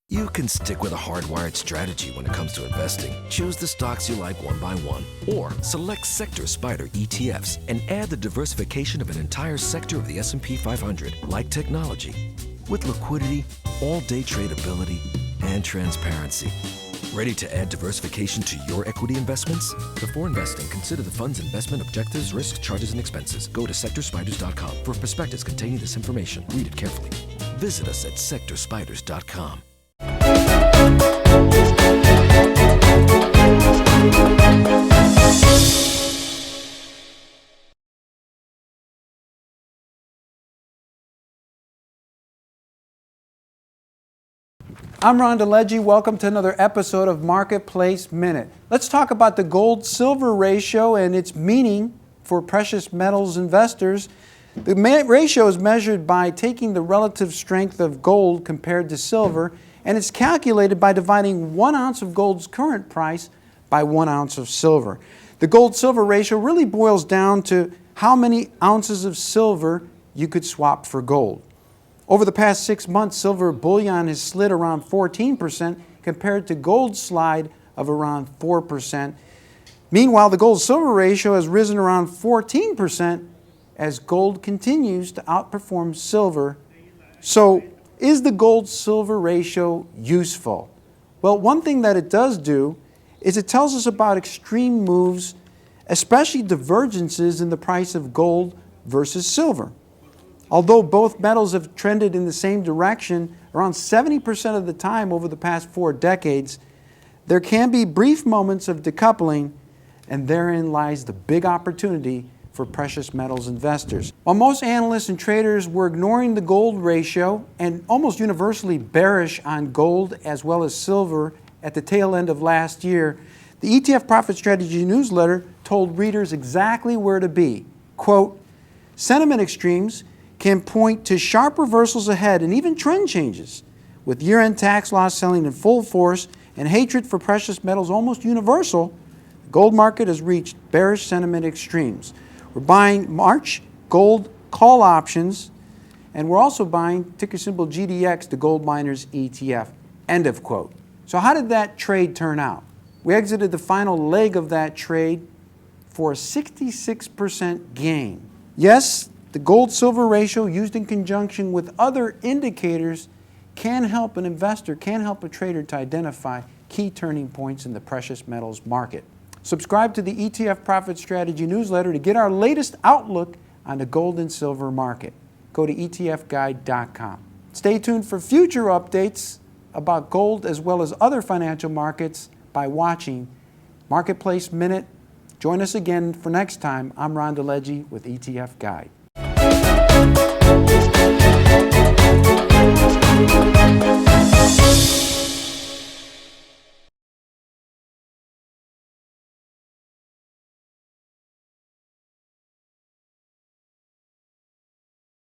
You can stick with a hardwired strategy when it comes to investing. Choose the stocks you like one by one, or select Sector Spider ETFs and add the diversification of an entire sector of the S&P 500, like technology, with liquidity, all-day tradability, and transparency. Ready to add diversification to your equity investments? Before investing, consider the fund's investment objectives, risks, charges, and expenses. Go to sectorspiders.com for a prospectus containing this information. Read it carefully. Visit us at sectorspiders.com. I'm DeLegge. Welcome to another episode of Marketplace Minute. Let's talk about the gold-silver ratio and its meaning for precious metals investors. The ratio is measured by taking the relative strength of gold compared to silver, and it's calculated by dividing 1 ounce of gold's current price by 1 ounce of silver. The gold-silver ratio really boils down to how many ounces of silver you could swap for gold. Over the past 6 months, silver bullion has slid around 14% compared to gold's slide of around 4%. Meanwhile, the gold-silver ratio has risen around 14% as gold continues to outperform silver. So, is the gold-silver ratio useful? Well, one thing that it does do is it tells us about extreme moves, especially divergences in the price of gold versus silver. Although both metals have trended in the same direction around 70% of the time over the past 4 decades, there can be brief moments of decoupling, and therein lies the big opportunity for precious metals investors. While most analysts and traders were ignoring the gold ratio and almost universally bearish on gold as well as silver at the tail end of last year, the ETF Profit Strategy newsletter told readers exactly where to be. Quote, "Sentiment extremes can point to sharp reversals ahead and even trend changes, with year-end tax loss selling in full force and hatred for precious metals almost universal. The gold market has reached bearish sentiment extremes. We're buying March gold call options, and we're also buying ticker symbol GDX, the gold miners ETF." End of quote. So how did that trade turn out? We exited the final leg of that trade for a 66% gain. Yes, the gold-silver ratio used in conjunction with other indicators can help an investor, can help a trader to identify key turning points in the precious metals market. Subscribe to the ETF Profit Strategy newsletter to get our latest outlook on the gold and silver market. Go to ETFguide.com. Stay tuned for future updates about gold as well as other financial markets by watching Marketplace Minute. Join us again for next time. I'm DeLegge with ETF Guide.